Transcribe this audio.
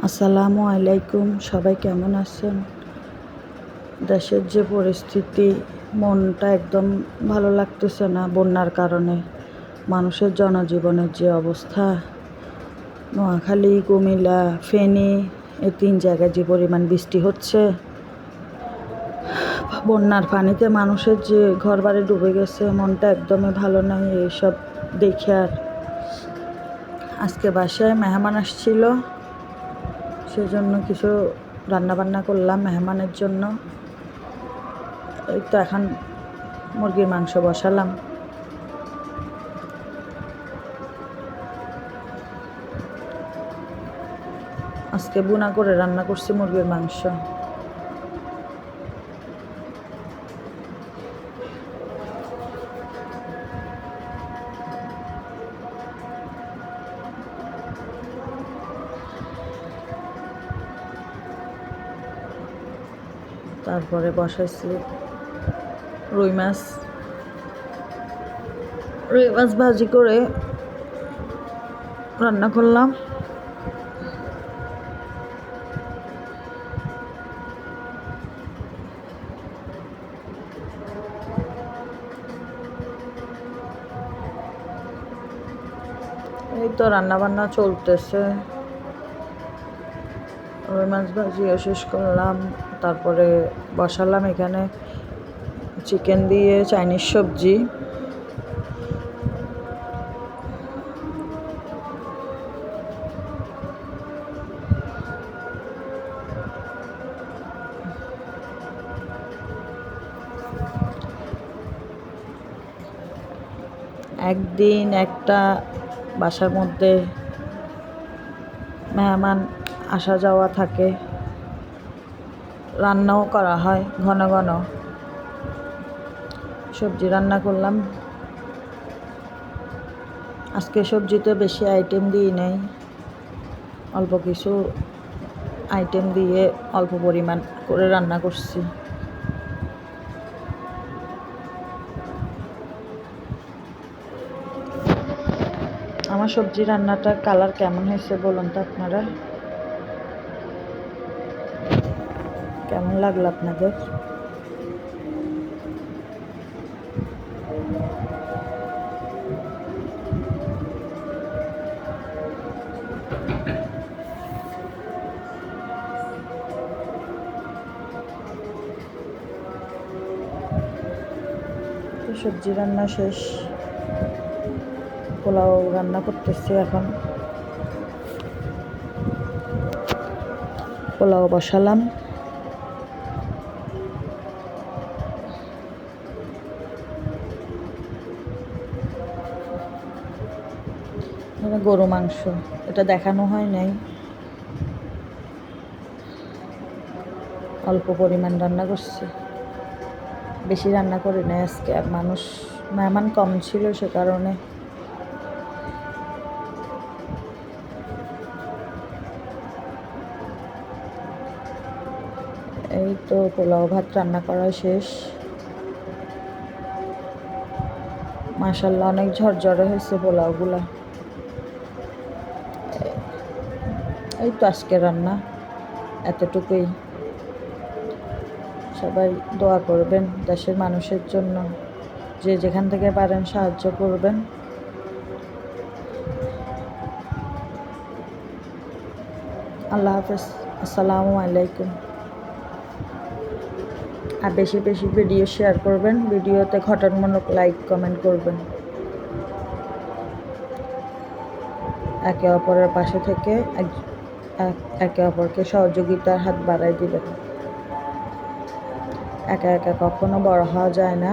আসসালামু আলাইকুম। সবাই কেমন আছেন? দেশের যে পরিস্থিতি, মনটা একদম ভালো লাগতেছে না বন্যার কারণে। মানুষের জনজীবনের যে অবস্থা, নোয়াখালী, কুমিল্লা, ফেনী এই 3 জায়গায় যে পরিমাণ বৃষ্টি হচ্ছে, বন্যার পানিতে মানুষের যে ঘরবাড়ি ডুবে গেছে, মনটা একদমই ভালো নাই এইসব দেখে। আর আজকে বাসায় মেহমান আসছিল, সেজন্য কিছু রান্নাবান্না করলাম মেহমানের জন্য। এই তো এখন মুরগির মাংস বসালাম। আজকে বুনা করে রান্না করছি মুরগির মাংস। তারপরে বসাইছি রুই মাছ ভাজি করে রান্না করলাম। এই তো রান্নাবান্না চলতেছে। রুই মাছ ভাজিও শেষ করলাম, তারপরে বসালাম এখানে চিকেন দিয়ে চাইনিজ সবজি। একদিন একটা বাসার মধ্যে মেহমান আসা যাওয়া থাকে, রান্নাও করা হয় ঘন ঘন। সবজি রান্না করলাম। আজকে সবজিতে বেশি আইটেম দিই নাই, অল্প কিছু আইটেম দিয়ে অল্প পরিমাণ করে রান্না করছি। আমার সবজি রান্নাটার কালার কেমন হয়েছে বলুন তো আপনারা? কেমন লাগলো আপনাদের? সবজি রান্না শেষ, পোলাও রান্না করতেছি এখন। পোলাও বসালাম। গরু মাংস, এটা দেখানো হয় নাই, অল্প পরিমাণ রান্না করছি, বেশি রান্না করি না আজকে। আর মেহমান কম ছিল, সে কারণে। এই তো পোলাও ভাত রান্না করা শেষ। মাশাআল্লাহ অনেক ঝরঝরে হয়েছে পোলাওগুলা। এই তো আজকে রান্না এতটুকুই। সবাই দোয়া করবেন দেশের মানুষের জন্য, যে যেখান থেকে পারেন সাহায্য করবেন। আল্লাহ হাফেজ। আসসালামু আলাইকুম। আর বেশি বেশি ভিডিও শেয়ার করবেন, ভিডিওতে ঘটনামূলক লাইক কমেন্ট করবেন। একে অপরের পাশে থেকে একে অপরকে সহযোগিতার হাত বাড়ায় দিবেন। একা একা কখনো বড় হওয়া যায় না।